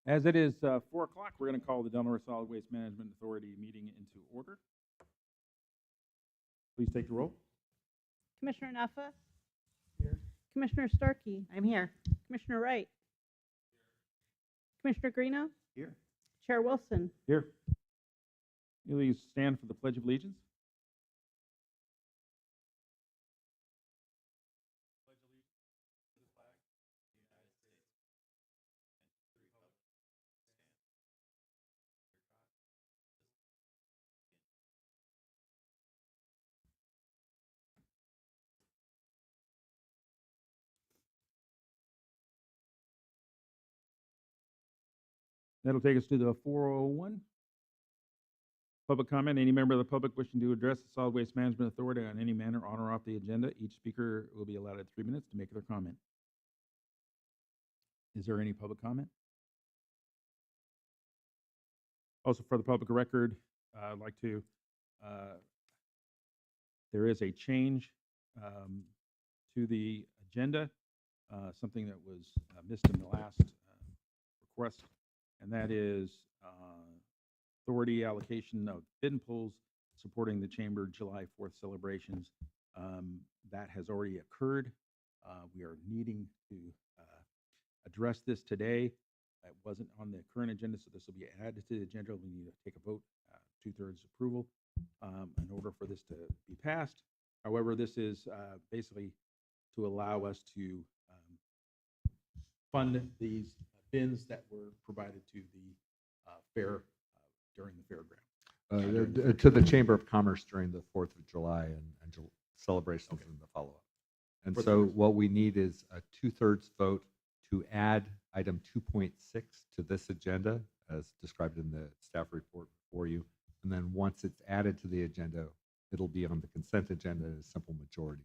As it is 4 o'clock, we're going to call the Delaware Solid Waste Management Authority meeting into order. Please take the roll. Commissioner Naffa? Here. Commissioner Starkey? I'm here. Commissioner Wright? Commissioner Greeno? Here. Chair Wilson? Here. Please stand for the Pledge of Allegiance. That'll take us to the 401. Public comment. Any member of the public wishing to address the Solid Waste Management Authority on any manner on or off the agenda, each speaker will be allotted 3 minutes to make their comment. Is there any public comment? Also, for the public record, I'd like to, there is a change to the agenda, something that was missed in the last request, and that is authority allocation of bin pools supporting the Chamber July 4th celebrations. That has already occurred. We are needing to address this today. It wasn't on the current agenda, so this will be added to the agenda. We need to take a vote, 2/3 approval, in order for this to be passed. However, this is basically to allow us to fund these bins that were provided to the fair during the fairground. To the Chamber of Commerce during the 4th of July and celebrations and the follow-up. And so what we need is a 2/3 vote to add item 2.6 to this agenda as described in the staff report for you. And then once it's added to the agenda, it'll be on the consent agenda in a simple majority.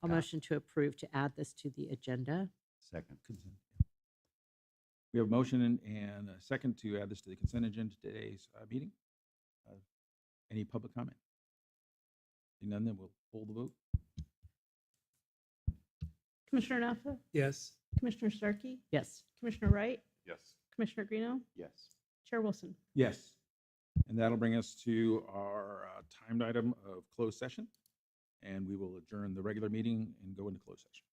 I'll motion to approve to add this to the agenda. Second. Consent. We have a motion and a second to add this to the consent agenda today's meeting. Any public comment? Seeing none, then we'll hold the vote. Commissioner Naffa? Yes. Commissioner Starkey? Yes. Commissioner Wright? Yes. Commissioner Greeno? Yes. Chair Wilson? Yes. And that'll bring us to our timed item of closed session. And we will adjourn the regular meeting and go into closed session.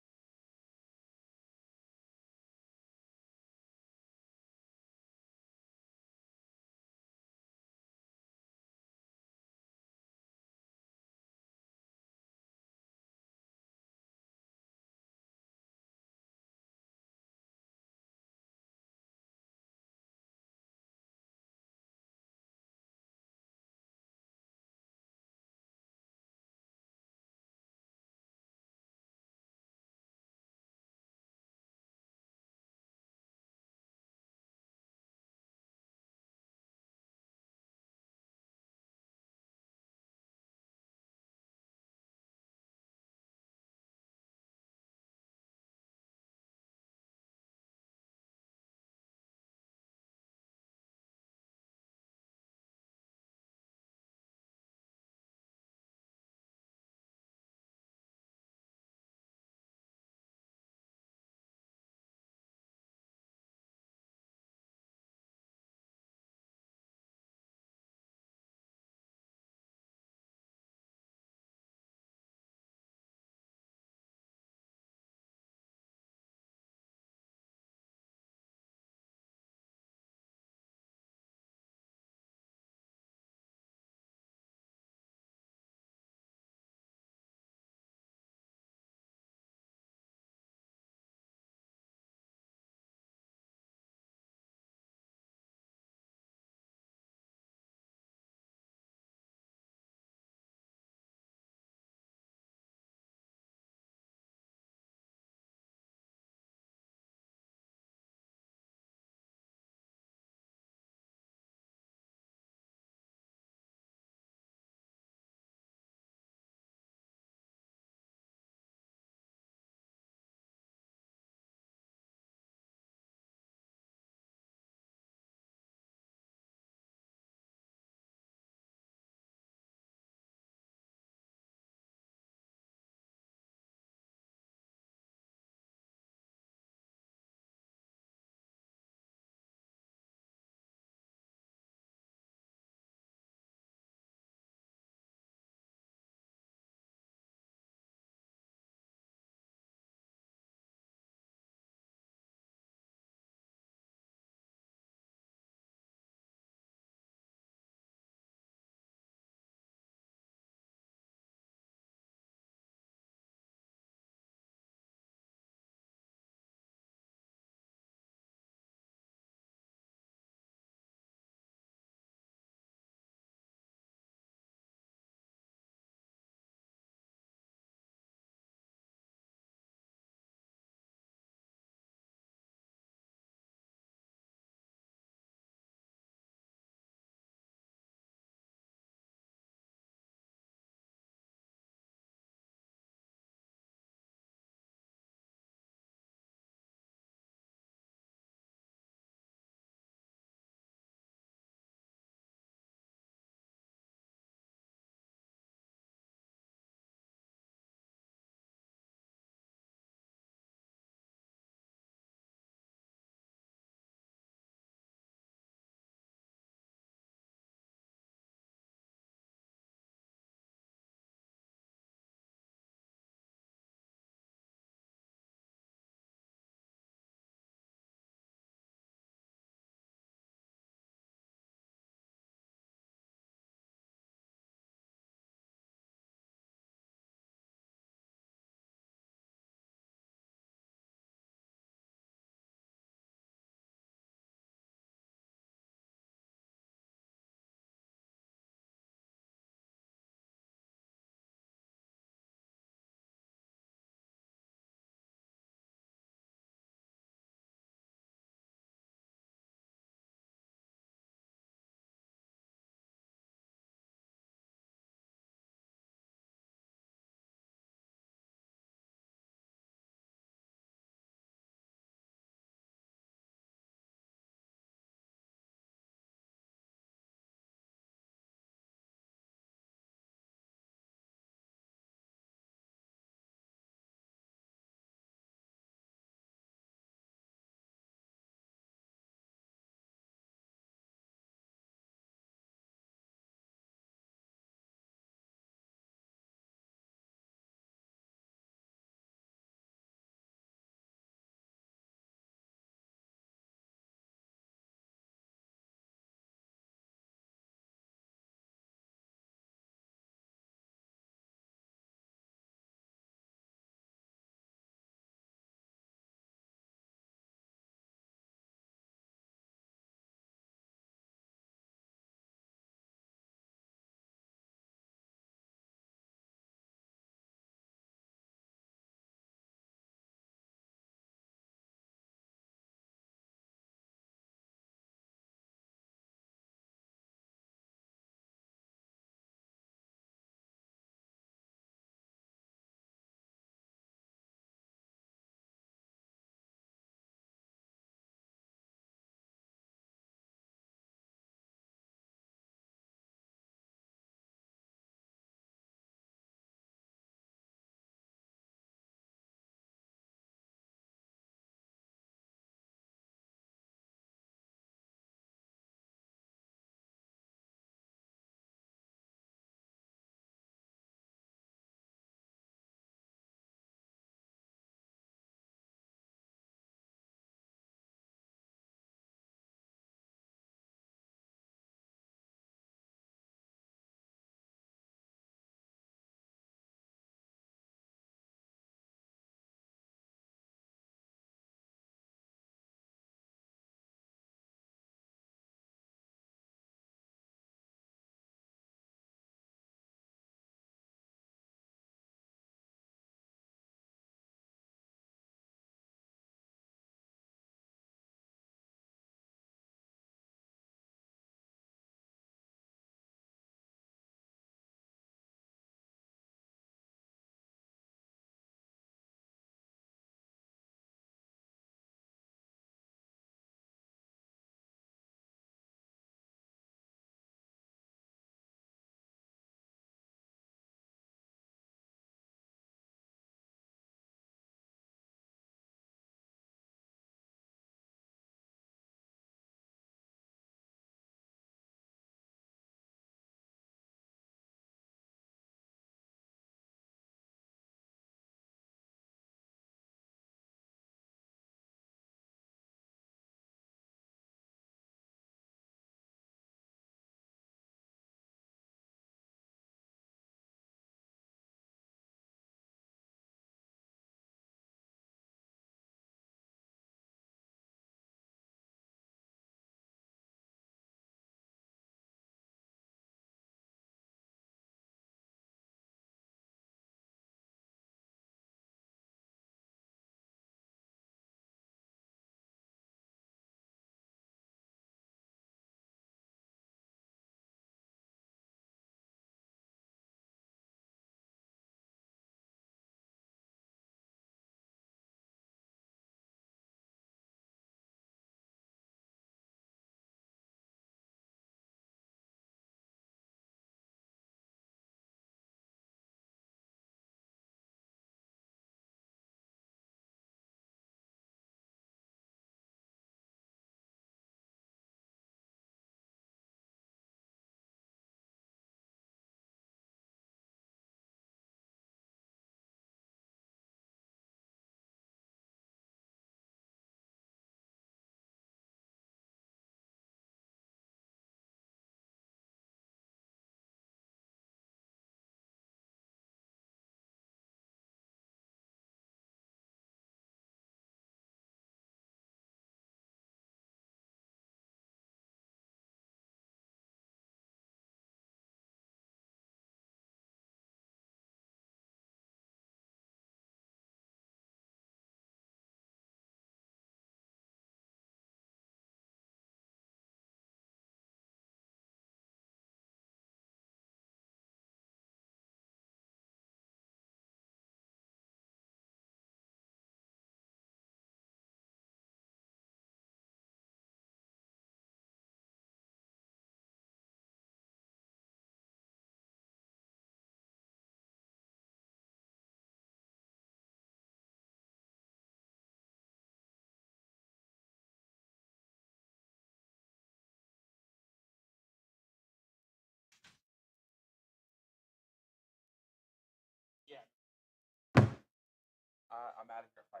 I'm out of here at 5.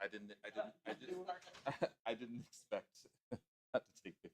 I didn't expect that to take it.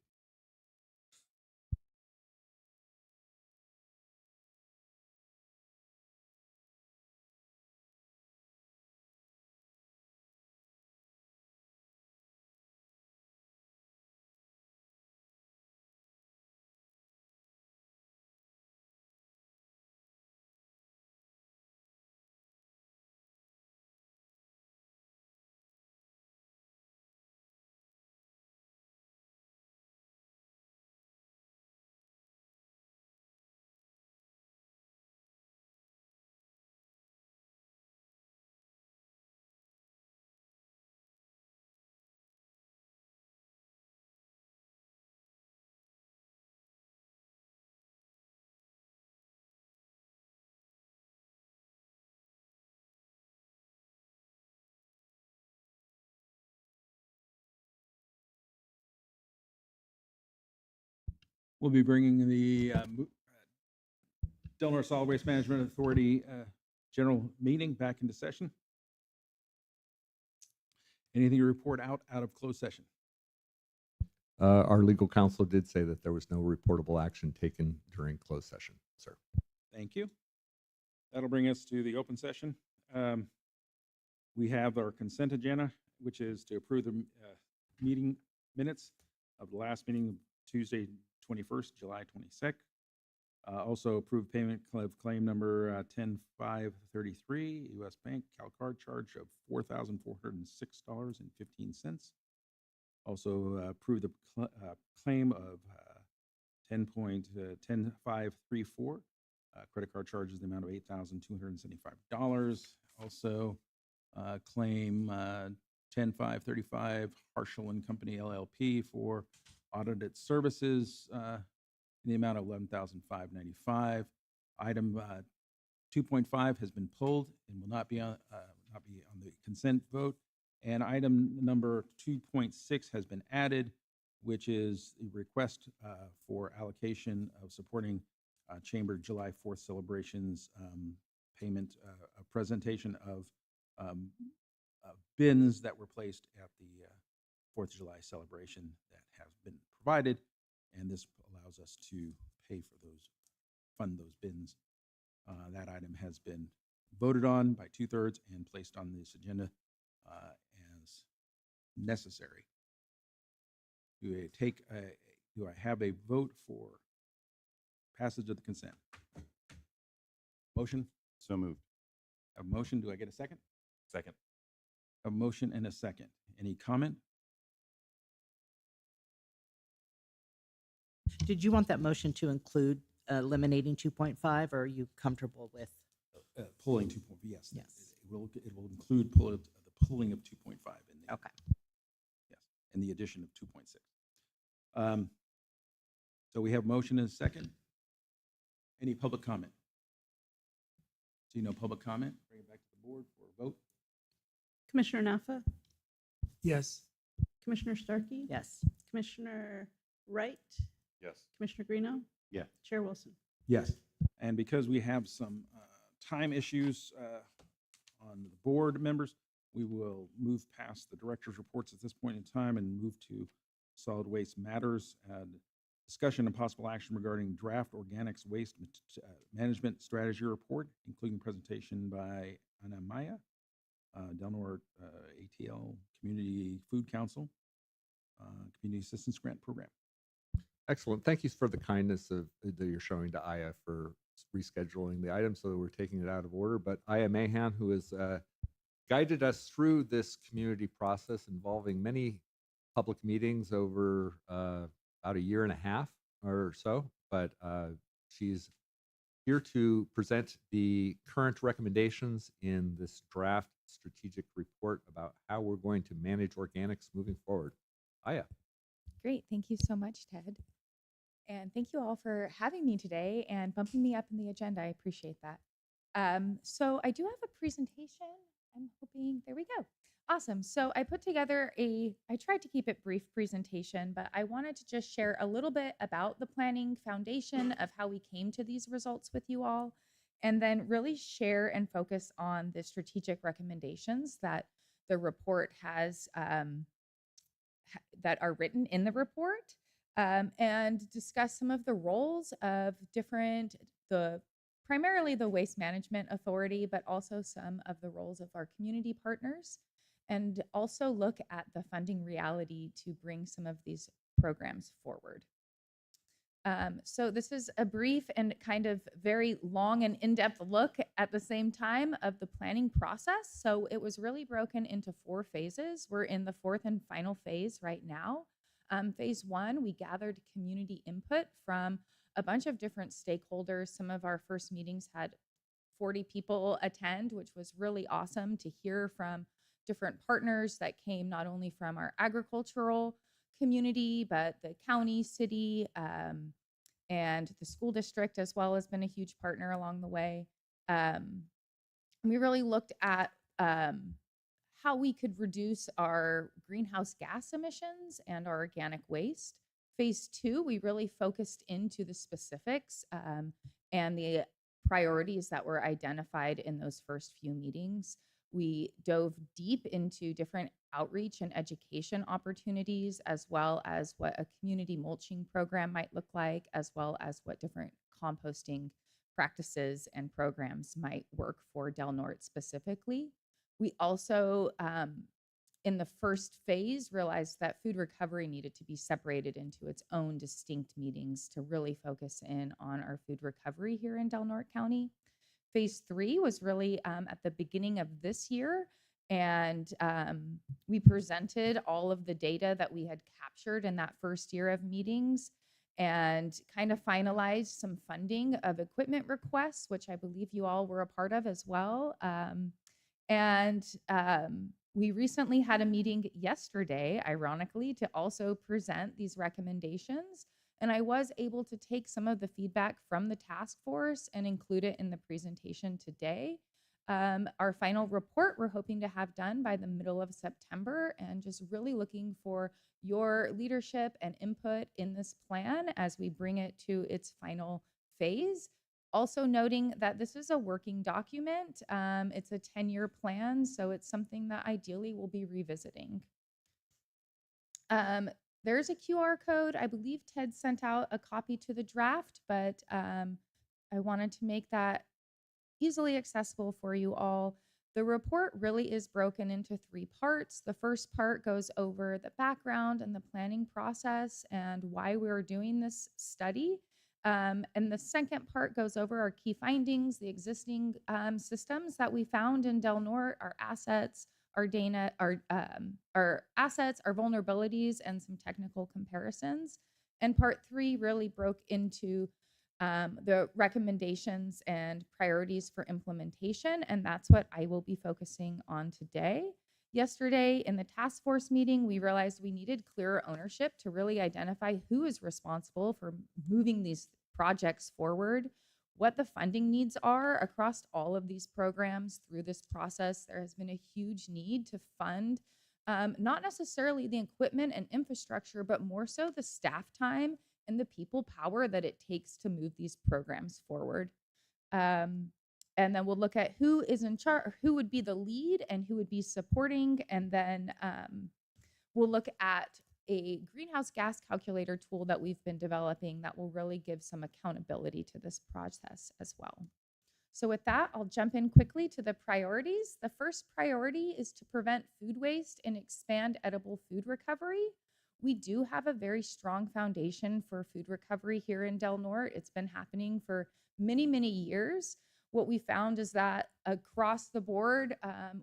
We'll be bringing the Delaware Solid Waste Management Authority general meeting back into session. Anything to report out of closed session? Our legal counsel did say that there was no reportable action taken during closed session, sir. Thank you. That'll bring us to the open session. We have our consent agenda, which is to approve the meeting minutes of the last meeting, Tuesday, 21st, July 22nd. Also approve payment of claim number 10533, U.S. Bank CalCard charge of $4,406.15. Also approve the claim of 10.10534, credit card charges in the amount of $8,275. Also claim 10535 Harshal and Company LLP for audited services in the amount of $11,595. Item 2.5 has been pulled and will not be on the consent vote. And item number 2.6 has been added, which is a request for allocation of supporting Chamber July 4th celebrations payment, a presentation of bins that were placed at the 4th of July celebration that have been provided. And this allows us to pay for those, fund those bins. That item has been voted on by 2/3 and placed on this agenda as necessary. Do I have a vote for passage of the consent? Motion? So moved. A motion. Do I get a second? Second. A motion and a second. Any comment? Did you want that motion to include eliminating 2.5, or are you comfortable with? Pulling 2. Yes. Yes. It will include the pulling of 2.5 in the, Okay. yes, and the addition of 2.6. So we have motion and a second. Any public comment? See no public comment, bring it back to the board for a vote. Commissioner Naffa, Yes. Commissioner Starkey. Yes. Commissioner Wright, Yes. Commissioner Greeno. Yeah. Chair Wilson. Yes. And because we have some time issues on the board members, we will move past the director's reports at this point in time and move to solid waste matters and discussion and possible action regarding draft organics waste management strategy report, including presentation by Anna Maya, Delaware ATL Community Food Council, Community Assistance Grant Program. Excellent. Thank you for the kindness that you're showing to Aya for rescheduling the item so that we're taking it out of order. But Aya Mahan, who has guided us through this community process involving many public meetings over about a year and a half or so, but she's here to present the current recommendations in this draft strategic report about how we're going to manage organics moving forward. Aya. Great. Thank you so much, Ted. And thank you all for having me today and bumping me up in the agenda. I appreciate that. So I do have a presentation. I'm hoping, there we go. Awesome. So I put together I tried to keep it brief presentation, but I wanted to just share a little bit about the planning foundation of how we came to these results with you all, and then really share and focus on the strategic recommendations that the report has that are written in the report, and discuss some of the roles of the primarily the Waste Management Authority, but also some of the roles of our community partners, and also look at the funding reality to bring some of these programs forward. So this is a brief and kind of very long and in-depth look at the same time of the planning process. So it was really broken into 4 phases. We're in the 4th and final phase right now. Phase 1, we gathered community input from a bunch of different stakeholders. Some of our first meetings had 40 people attend, which was really awesome to hear from different partners that came not only from our agricultural community, but the county, city, and the school district as well has been a huge partner along the way. We really looked at how we could reduce our greenhouse gas emissions and our organic waste. Phase 2, we really focused into the specifics and the priorities that were identified in those first few meetings. We dove deep into different outreach and education opportunities, as well as what a community mulching program might look like, as well as what different composting practices and programs might work for Del Norte specifically. We also, in the first phase, realized that food recovery needed to be separated into its own distinct meetings to really focus in on our food recovery here in Del Norte County. Phase 3 was really at the beginning of this year, and we presented all of the data that we had captured in that first year of meetings and kind of finalized some funding of equipment requests, which I believe you all were a part of as well. We recently had a meeting yesterday, ironically, to also present these recommendations. And I was able to take some of the feedback from the task force and include it in the presentation today. Our final report we're hoping to have done by the middle of September, and just really looking for your leadership and input in this plan as we bring it to its final phase. Also noting that this is a working document. It's a 10-year plan, so it's something that ideally we'll be revisiting. There's a QR code. I believe Ted sent out a copy to the draft, but I wanted to make that easily accessible for you all. The report really is broken into 3 parts. The first part goes over the background and the planning process and why we're doing this study. And the second part goes over our key findings, the existing systems that we found in Del Norte, our assets, our assets, our vulnerabilities, and some technical comparisons. And part 3 really broke into the recommendations and priorities for implementation, and that's what I will be focusing on today. Yesterday in the task force meeting, we realized we needed clearer ownership to really identify who is responsible for moving these projects forward, what the funding needs are across all of these programs through this process. There has been a huge need to fund not necessarily the equipment and infrastructure, but more so the staff time and the people power that it takes to move these programs forward. And then we'll look at who is in charge, who would be the lead and who would be supporting. And then we'll look at a greenhouse gas calculator tool that we've been developing that will really give some accountability to this process as well. So with that, I'll jump in quickly to the priorities. The first priority is to prevent food waste and expand edible food recovery. We do have a very strong foundation for food recovery here in Del Norte. It's been happening for many, many years. What we found is that across the board,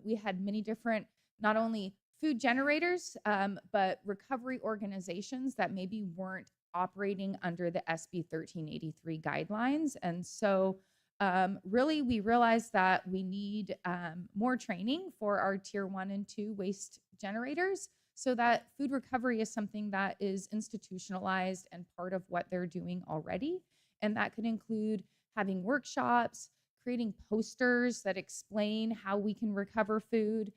we had many different, not only food generators, but recovery organizations that maybe weren't operating under the SB 1383 guidelines. And so really, we realized that we need more training for our tier 1 and 2 waste generators so that food recovery is something that is institutionalized and part of what they're doing already. And that could include having workshops, creating posters that explain how we can recover food.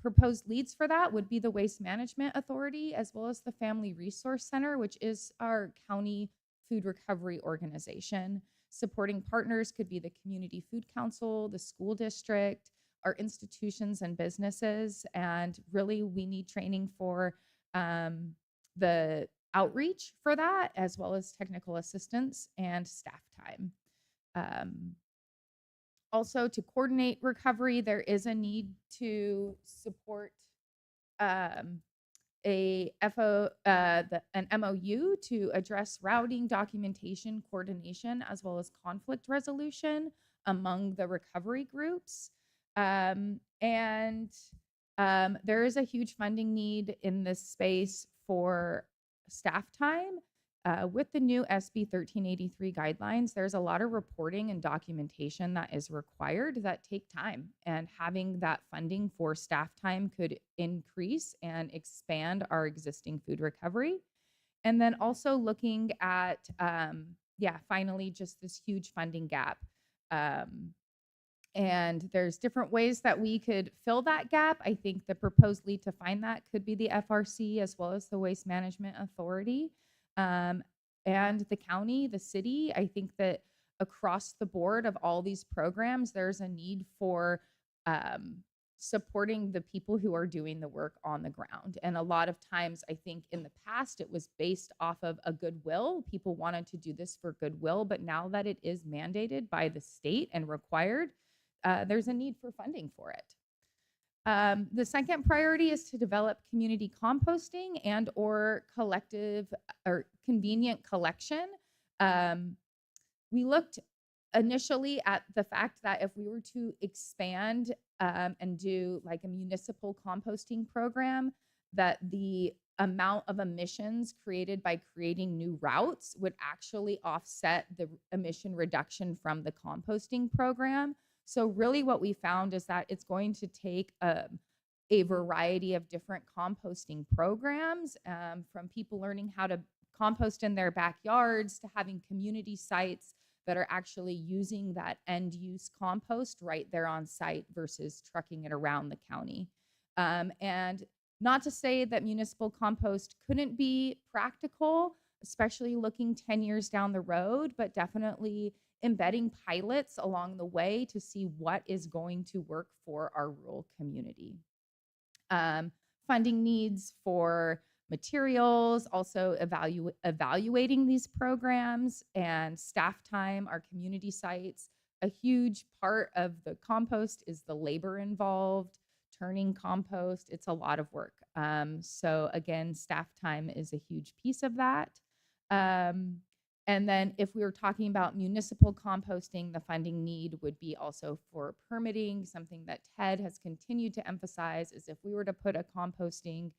Proposed leads for that would be the Waste Management Authority, as well as the Family Resource Center, which is our county food recovery organization. Supporting partners could be the Community Food Council, the school district, our institutions and businesses. And really, we need training for the outreach for that, as well as technical assistance and staff time. Also, to coordinate recovery, there is a need to support um, an MOU to address routing, documentation, coordination, as well as conflict resolution among the recovery groups. There is a huge funding need in this space for staff time. With the new SB 1383 guidelines, there's a lot of reporting and documentation that is required that take time. And having that funding for staff time could increase and expand our existing food recovery. And then also looking at, finally, just this huge funding gap. And there's different ways that we could fill that gap. I think the proposed lead to find that could be the FRC as well as the Waste Management Authority. And the county, the city. I think that across the board of all these programs, there's a need for supporting the people who are doing the work on the ground. And a lot of times, I think in the past, it was based off of a goodwill. People wanted to do this for goodwill, but now that it is mandated by the state and required, there's a need for funding for it. The second priority is to develop community composting and or collective or convenient collection. We looked initially at the fact that if we were to expand and do like a municipal composting program, that the amount of emissions created by creating new routes would actually offset the emission reduction from the composting program. So really what we found is that it's going to take a variety of different composting programs, from people learning how to compost in their backyards to having community sites that are actually using that end use compost right there on site versus trucking it around the county. And not to say that municipal compost couldn't be practical, especially looking 10 years down the road, but definitely embedding pilots along the way to see what is going to work for our rural community. Funding needs for materials, also evaluating these programs, and staff time, our community sites. A huge part of the compost is the labor involved, turning compost. It's a lot of work. So again, staff time is a huge piece of that. And then if we were talking about municipal composting, the funding need would be also for permitting. Something that Ted has continued to emphasize is if we were to put a composting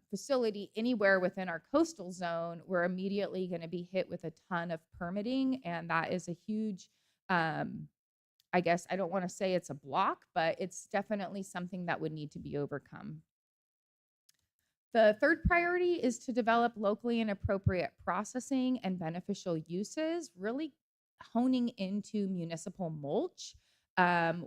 facility anywhere within our coastal zone, we're immediately going to be hit with a ton of permitting. And that is a huge, I guess I don't want to say it's a block, but it's definitely something that would need to be overcome. The third priority is to develop locally and appropriate processing and beneficial uses, really honing into municipal mulch,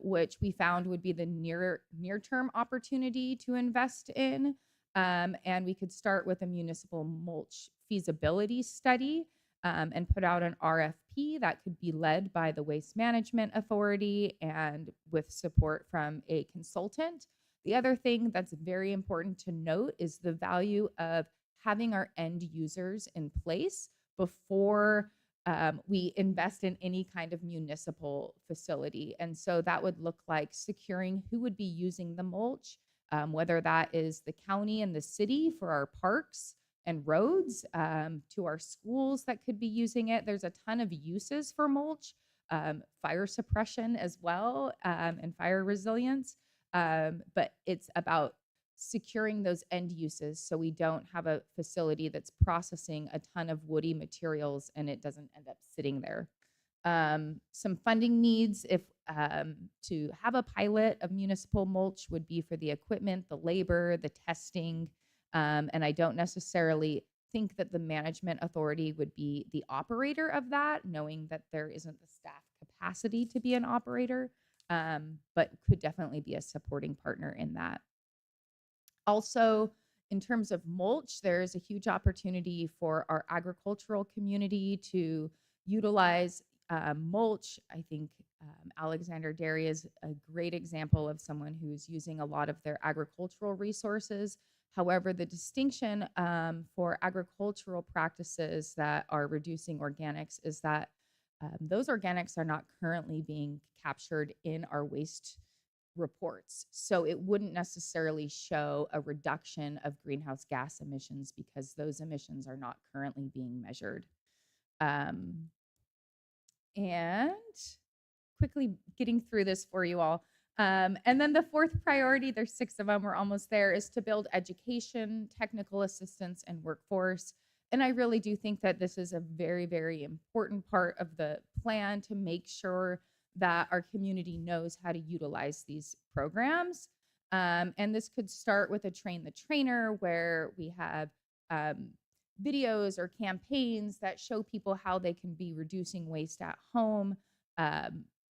which we found would be the near-term opportunity to invest in. And we could start with a municipal mulch feasibility study and put out an RFP that could be led by the Waste Management Authority and with support from a consultant. The other thing that's very important to note is the value of having our end users in place before we invest in any kind of municipal facility. And so that would look like securing who would be using the mulch, whether that is the county and the city for our parks and roads, to our schools that could be using it. There's a ton of uses for mulch, fire suppression as well, and fire resilience. But it's about securing those end uses so we don't have a facility that's processing a ton of woody materials and it doesn't end up sitting there. Some funding needs to have a pilot of municipal mulch would be for the equipment, the labor, the testing, and I don't necessarily think that the management authority would be the operator of that, knowing that there isn't the staff capacity to be an operator. But could definitely be a supporting partner in that. Also, in terms of mulch, there's a huge opportunity for our agricultural community to utilize mulch. I think Alexander Dairy is a great example of someone who's using a lot of their agricultural resources. However, the distinction for agricultural practices that are reducing organics is that those organics are not currently being captured in our waste reports. So it wouldn't necessarily show a reduction of greenhouse gas emissions because those emissions are not currently being measured. And quickly getting through this for you all. And then the fourth priority, there's 6 of them, we're almost there, is to build education, technical assistance, and workforce. And I really do think that this is a very, very important part of the plan to make sure that our community knows how to utilize these programs. And this could start with a train the trainer where we have videos or campaigns that show people how they can be reducing waste at home.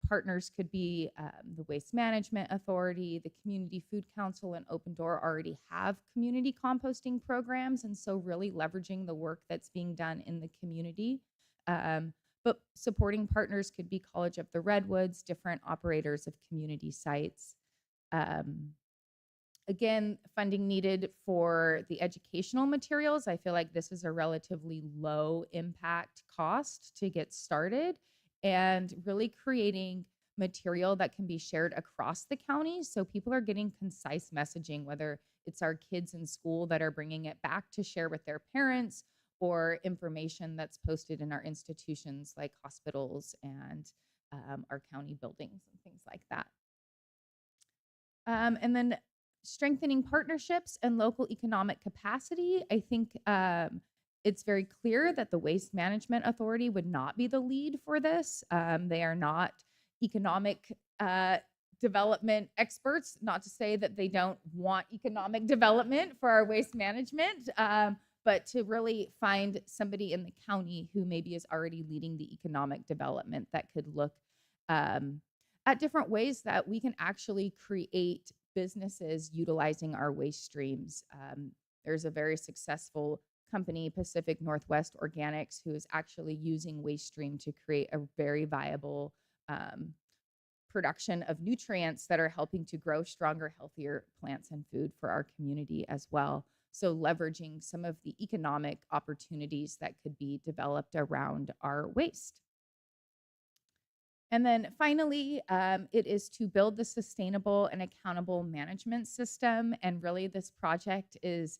Partners could be the Waste Management Authority, the Community Food Council, and Open Door already have community composting programs. And so really leveraging the work that's being done in the community. But supporting partners could be College of the Redwoods, different operators of community sites. Again, funding needed for the educational materials. I feel like this is a relatively low impact cost to get started, and really creating material that can be shared across the county so people are getting concise messaging, whether it's our kids in school that are bringing it back to share with their parents, or information that's posted in our institutions like hospitals and our county buildings and things like that. And then strengthening partnerships and local economic capacity. I think it's very clear that the Waste Management Authority would not be the lead for this. They are not economic development experts, not to say that they don't want economic development for our waste management, but to really find somebody in the county who maybe is already leading the economic development that could look at different ways that we can actually create businesses utilizing our waste streams. There's a very successful company, Pacific Northwest Organics, who is actually using waste stream to create a very viable production of nutrients that are helping to grow stronger, healthier plants and food for our community as well. So leveraging some of the economic opportunities that could be developed around our waste. And then finally, it is to build the sustainable and accountable management system. And really this project it's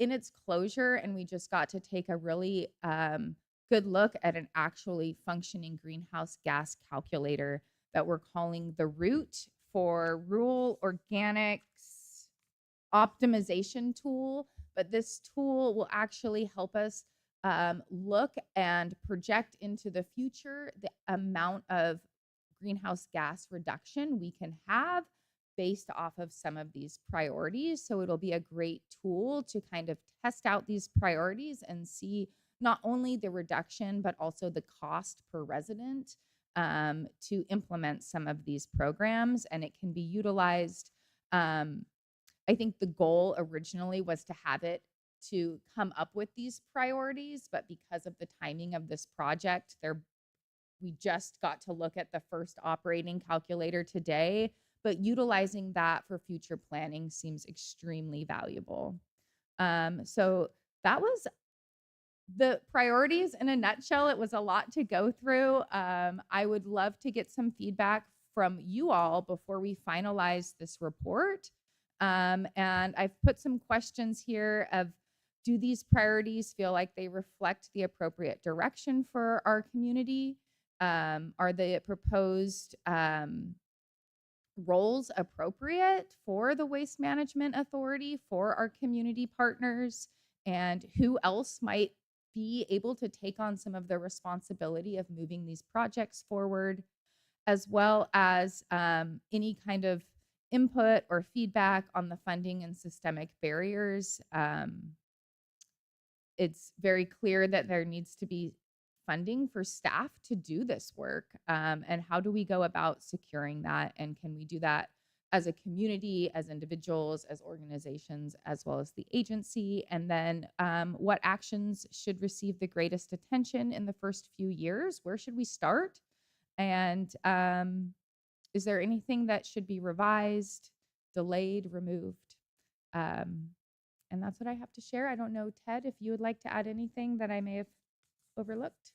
in its closure, and we just got to take a really good look at an actually functioning greenhouse gas calculator that we're calling the ROOT, for Rural Organics Optimization Tool. But this tool will actually help us look and project into the future the amount of greenhouse gas reduction we can have based off of some of these priorities. So it'll be a great tool to kind of test out these priorities and see not only the reduction, but also the cost per resident to implement some of these programs. And it can be utilized. I think the goal originally was to have it to come up with these priorities, but because of the timing of this project, we just got to look at the first operating calculator today, but utilizing that for future planning seems extremely valuable. So that was the priorities in a nutshell. It was a lot to go through. I would love to get some feedback from you all before we finalize this report. And I've put some questions here of, do these priorities feel like they reflect the appropriate direction for our community? Are the proposed roles appropriate for the Waste Management Authority, for our community partners? And who else might be able to take on some of the responsibility of moving these projects forward, as well as any kind of input or feedback on the funding and systemic barriers? It's very clear that there needs to be funding for staff to do this work. And how do we go about securing that? And can we do that as a community, as individuals, as organizations, as well as the agency? And then what actions should receive the greatest attention in the first few years? Where should we start? And is there anything that should be revised, delayed, removed? And that's what I have to share. I don't know, Ted, if you would like to add anything that I may have overlooked.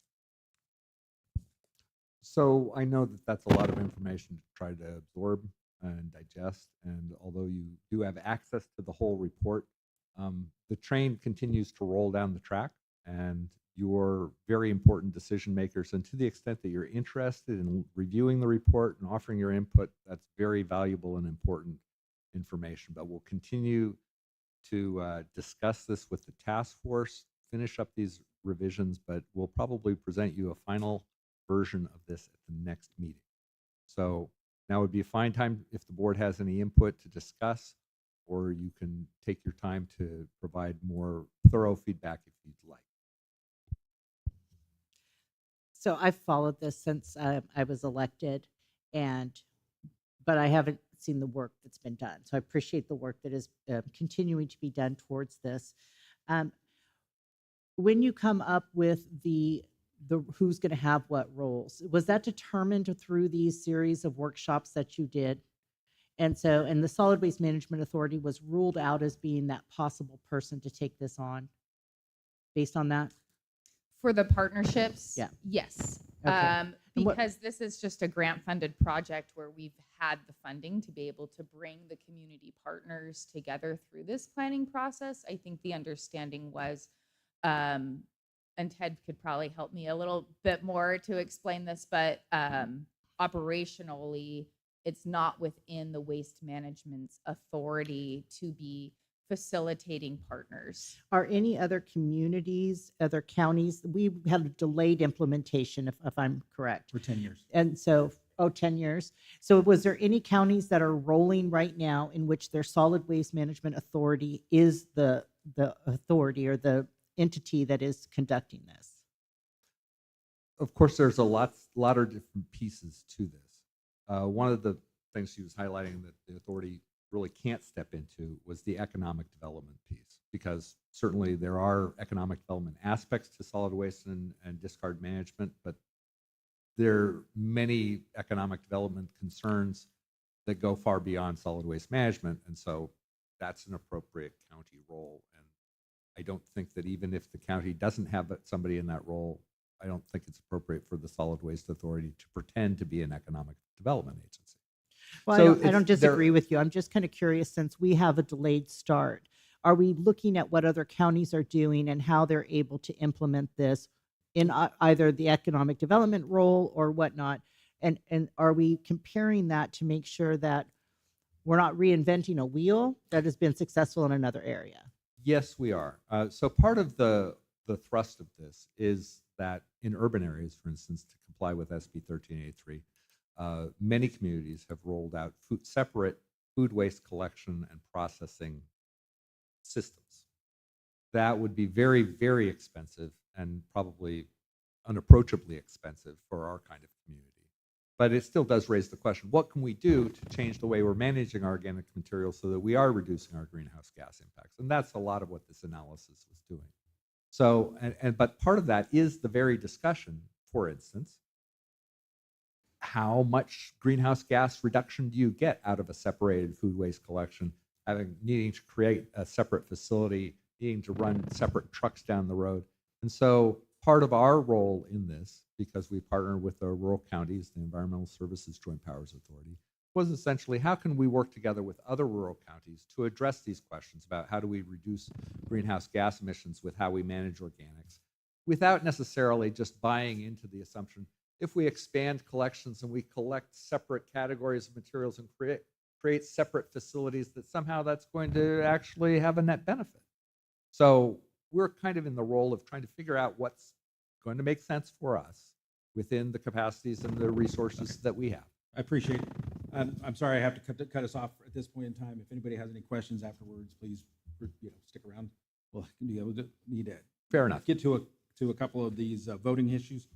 So I know that that's a lot of information to try to absorb and digest. And although you do have access to the whole report, the train continues to roll down the track, and you're very important decision makers. And to the extent that you're interested in reviewing the report and offering your input, that's very valuable and important information. But we'll continue to discuss this with the task force, finish up these revisions, but we'll probably present you a final version of this at the next meeting. So now would be a fine time if the board has any input to discuss, or you can take your time to provide more thorough feedback if you'd like. So I've followed this since I was elected, but I haven't seen the work that's been done. So I appreciate the work that is continuing to be done towards this. When you come up with the who's going to have what roles, was that determined through these series of workshops that you did? And the Solid Waste Management Authority was ruled out as being that possible person to take this on based on that? For the partnerships? Yeah. Yes. Okay. And what- Because this is just a grant-funded project where we've had the funding to be able to bring the community partners together through this planning process. I think the understanding was, and Ted could probably help me a little bit more to explain this, but operationally, it's not within the Waste Management's authority to be facilitating partners. Are any other communities, other counties, we had a delayed implementation, if I'm correct. For 10 years. And so, 10 years. So was there any counties that are rolling right now in which their Solid Waste Management Authority is the authority or the entity that is conducting this? Of course, there's a lot of different pieces to this. One of the things she was highlighting that the authority really can't step into was the economic development piece, because certainly there are economic development aspects to solid waste and discard management, but there are many economic development concerns that go far beyond solid waste management, and so that's an appropriate county role. And I don't think that even if the county doesn't have somebody in that role, I don't think it's appropriate for the Solid Waste Authority to pretend to be an economic development agency. Well, So I don't it's- there- disagree with you. I'm just kind of curious, since we have a delayed start, are we looking at what other counties are doing and how they're able to implement this in either the economic development role or whatnot? And are we comparing that to make sure that we're not reinventing a wheel that has been successful in another area? Yes, we are. So part of the thrust of this is that in urban areas, for instance, to comply with SB 1383, many communities have rolled out separate food waste collection and processing systems. That would be very, very expensive and probably unapproachably expensive for our kind of community. But it still does raise the question, what can we do to change the way we're managing our organic materials so that we are reducing our greenhouse gas impacts? And that's a lot of what this analysis was doing. So, but part of that is the very discussion, for instance, how much greenhouse gas reduction do you get out of a separated food waste collection, needing to create a separate facility, needing to run separate trucks down the road? And so part of our role in this, because we partner with the rural counties, the Environmental Services Joint Powers Authority, was essentially how can we work together with other rural counties to address these questions about how do we reduce greenhouse gas emissions with how we manage organics, without necessarily just buying into the assumption if we expand collections and we collect separate categories of materials and create separate facilities, that somehow that's going to actually have a net benefit. So we're kind of in the role of trying to figure out what's going to make sense for us within the capacities and the resources that we have. I appreciate it. I'm sorry I have to cut us off at this point in time. If anybody has any questions afterwards, please stick around. We'll be able to Fair enough. get to a couple of these voting issues.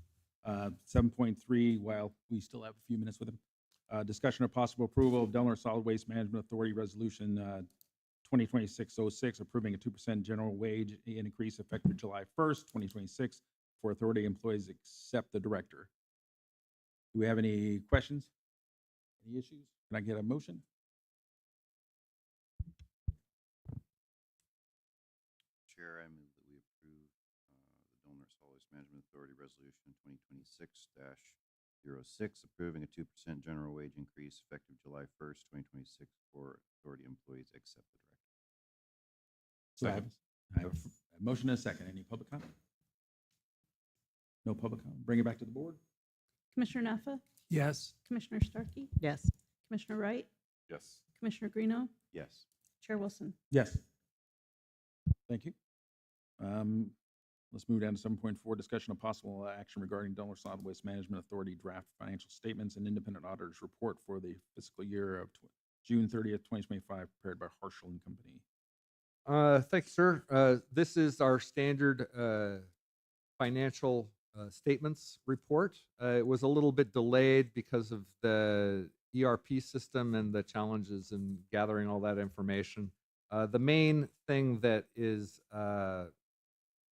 7.3, while we still have a few minutes with them. Discussion of possible approval of Delaware Solid Waste Management Authority Resolution 2026-06, approving a 2% general wage increase effective July 1st, 2026 for authority employees except the director. Do we have any questions? Any issues? Can I get a motion? Chair, I move that we approve the Delaware Solid Waste Management Authority Resolution 2026-06, approving a 2% general wage increase effective July 1st, 2026 for authority employees except the director. So I have a motion and a second. Any public comment? No public comment. Bring it back to the board. Commissioner Naffa? Yes. Commissioner Starkey? Yes. Commissioner Wright? Yes. Commissioner Greeno? Yes. Chair Wilson? Yes. Thank you. Let's move down to 7.4, discussion of possible action regarding Delaware Solid Waste Management Authority draft financial statements and independent auditors report for the fiscal year of June 30th, 2025, prepared by Harshal and Company. Thanks, sir. This is our standard financial statements report. It was a little bit delayed because of the ERP system and the challenges in gathering all that information. The main thing that is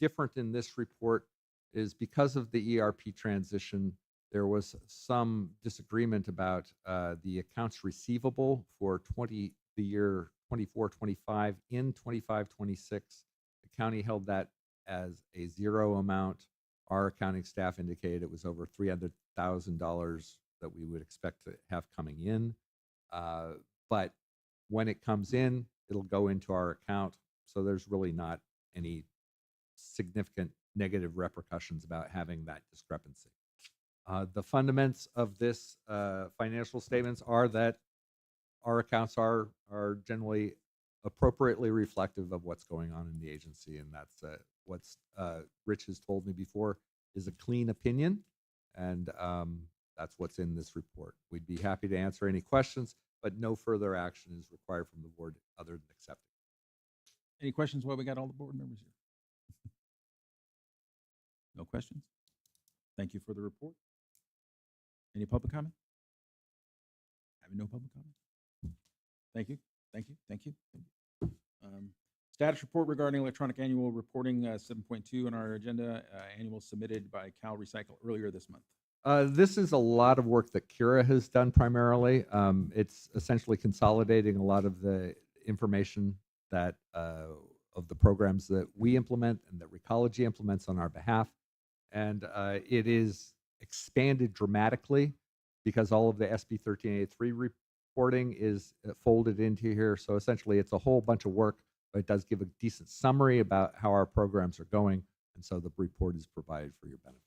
different in this report is because of the ERP transition, there was some disagreement about the accounts receivable for the year 24-25 in 25-26. The county held that as a zero amount. Our accounting staff indicated it was over $300,000 that we would expect to have coming in. But when it comes in, it'll go into our account. So there's really not any significant negative repercussions about having that discrepancy. The fundamentals of this financial statements are that our accounts are generally appropriately reflective of what's going on in the agency, and that's what's Rich has told me before is a clean opinion, and that's what's in this report. We'd be happy to answer any questions, but no further action is required from the board other than accepting. Any questions while we got all the board members here? No questions? Thank you for the report. Any public comment? Having no public comment? Thank you, thank you, thank you. Thank you. Status report regarding electronic annual reporting, 7.2 on our agenda, annual submitted by Cal Recycle earlier this month. This is a lot of work that Kira has done primarily. It's essentially consolidating a lot of the information that of the programs that we implement and that Recology implements on our behalf. And it is expanded dramatically because all of the SB 1383 reporting is folded into here. So essentially it's a whole bunch of work, but it does give a decent summary about how our programs are going. And so the report is provided for your benefit.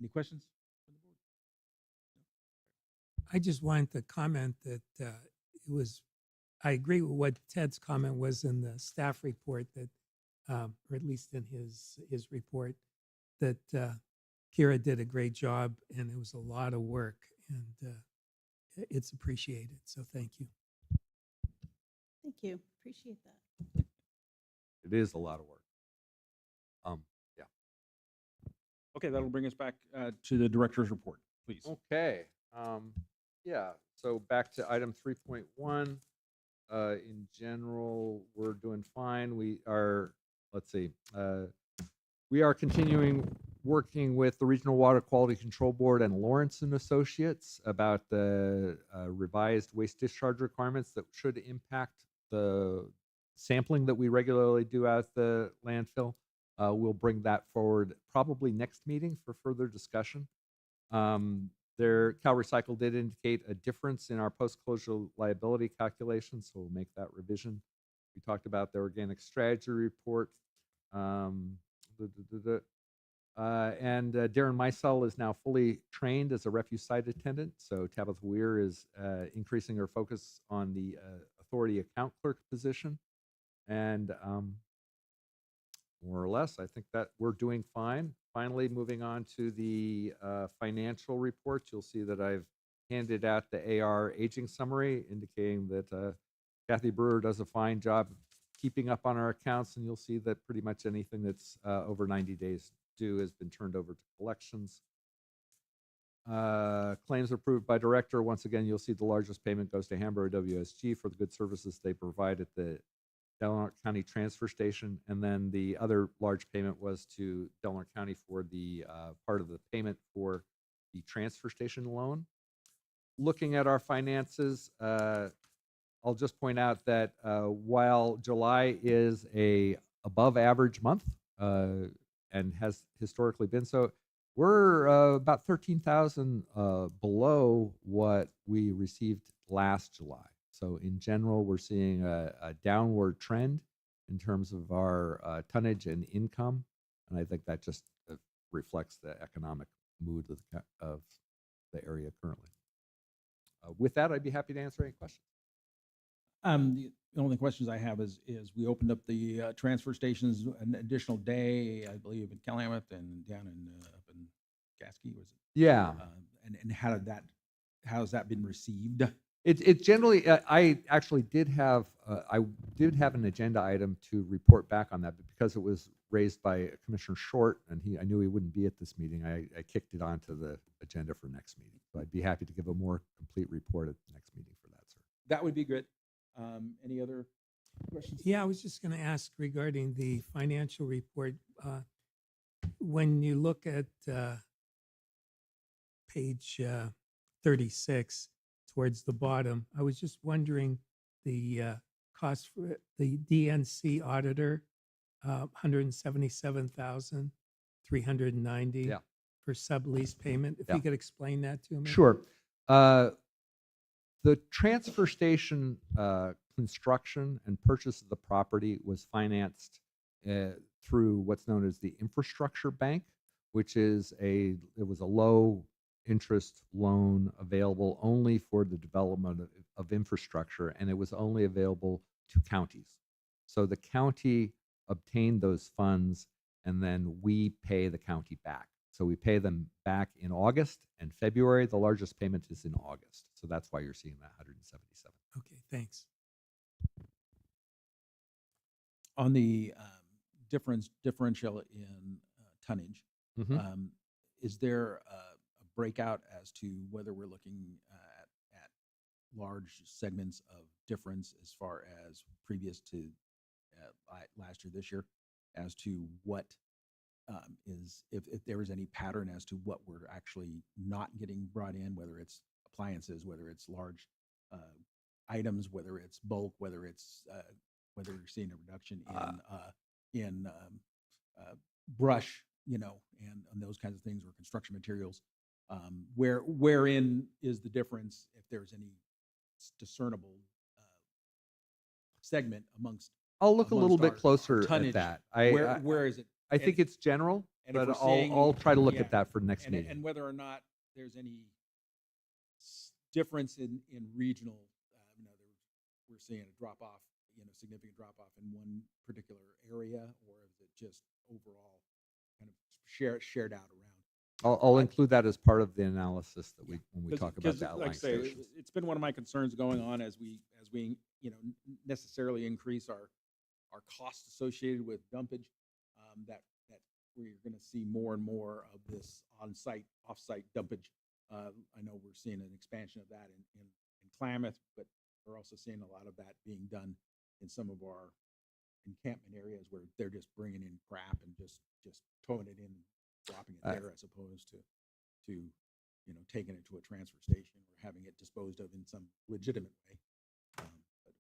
Any questions from the board? I just wanted to comment that I agree with what Ted's comment was in the staff report that, or at least in his report, that Kira did a great job and it was a lot of work and it's appreciated. So thank you. Thank you. Appreciate that. It is a lot of work. Yeah. Okay, that'll bring us back to the director's report, please. Okay. Yeah. So back to item 3.1. In general, we're doing fine. We are, let's see, we are continuing working with the Regional Water Quality Control Board and Lawrence and Associates about the revised waste discharge requirements that should impact the sampling that we regularly do at the landfill. We'll bring that forward probably next meeting for further discussion. Cal Recycle did indicate a difference in our post-closure liability calculation, so we'll make that revision. We talked about the organic strategy report. And Darren Meisel is now fully trained as a refuse site attendant. So Tabitha Weir is increasing her focus on the authority account clerk position. And more or less, I think that we're doing fine. Finally, moving on to the financial report, you'll see that I've handed out the AR aging summary indicating that Kathy Brewer does a fine job keeping up on our accounts, and you'll see that pretty much anything that's over 90 days due has been turned over to collections. Claims approved by director. Once again, you'll see the largest payment goes to Hamburg WSG for the good services they provide at the Delaware County Transfer Station. And then the other large payment was to Delaware County for the part of the payment for the transfer station loan. Looking at our finances, I'll just point out that while July is a above average month and has historically been so, we're about 13,000 below what we received last July. So in general, we're seeing a downward trend in terms of our tonnage and income, and I think that just reflects the economic mood of the area currently. With that, I'd be happy to answer any questions. The only questions I have is we opened up the transfer stations an additional day, I believe, in Calamith and down in up in Gasky, was it? Yeah. And how has that been received? It generally, I actually did have an agenda item to report back on that, but because it was raised by Commissioner Short and I knew he wouldn't be at this meeting, I kicked it onto the agenda for next meeting. So I'd be happy to give a more complete report at the next meeting for that, sir. That would be good. Any other questions? Yeah, I was just going to ask regarding the financial report. When you look at page 36 towards the bottom, I was just wondering the cost for the DNC auditor, 177,390 Yeah. for sublease payment. If Yeah. you could explain that to me. Sure. The transfer station construction and purchase of the property was financed through what's known as the infrastructure bank, which is it was a low interest loan available only for the development of infrastructure, and it was only available to counties. So the county obtained those funds, and then we pay the county back. So we pay them back in August and February. The largest payment is in August. So that's why you're seeing that 177. Okay, thanks. On the differential in tonnage, Mhm. is there a breakout as to whether we're looking at large segments of difference as far as previous to last year, this year, as to what if there is any pattern as to what we're actually not getting brought in, whether it's appliances, whether it's large items, whether it's bulk, whether you're seeing a reduction in brush, and those kinds of things, or construction materials. Wherein is the difference, if there's any discernible segment amongst? I'll look a little amongst bit our closer tonnage? at that. Where is it? I think it's general, And if but we're seeing- I'll try to look yeah, at that for next and meeting. whether or not there's any difference in regional, we're seeing a drop off, significant drop off in one particular area, or is it just overall kind of shared out around? I'll include that as part of the analysis that when we 'Cause- talk about 'cause the like I outlying say, stations. it's been one of my concerns going on as we necessarily increase our costs associated with dumpage, that we're going to see more and more of this on-site, off-site dumpage. I know we're seeing an expansion of that in Klamath, but we're also seeing a lot of that being done in some of our encampment areas where they're just bringing in crap and just throwing it in, dropping it there, as opposed to taking it to a transfer station or having it disposed of in some legitimate way. But we're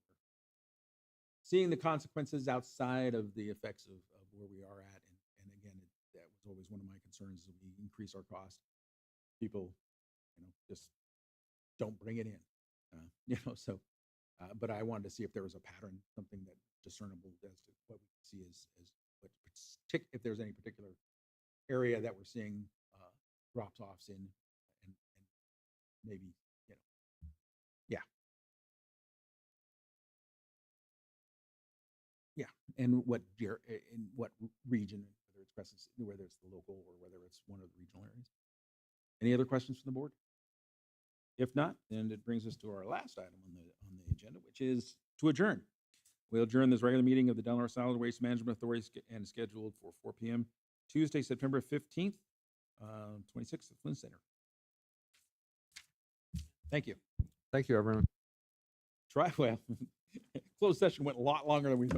seeing the consequences outside of the effects of where we are at, and again, that was always one of my concerns. As we increase our cost, people, just don't bring it in, So, but I wanted to see if there was a pattern, something that discernible as to what we see as what if there's any particular area that we're seeing drops offs in, and maybe, yeah. Yeah, and in what region, whether it's the local or whether it's one of the regional areas. Any other questions from the board? If not, then it brings us to our last item on the agenda, which is to adjourn. We'll adjourn this regular meeting of the Delaware Solid Waste Management Authority and scheduled for 4 p.m. Tuesday, September 15th, 26th at Flynn Center. Thank you. Thank you, everyone. Well, closed session went a lot longer than we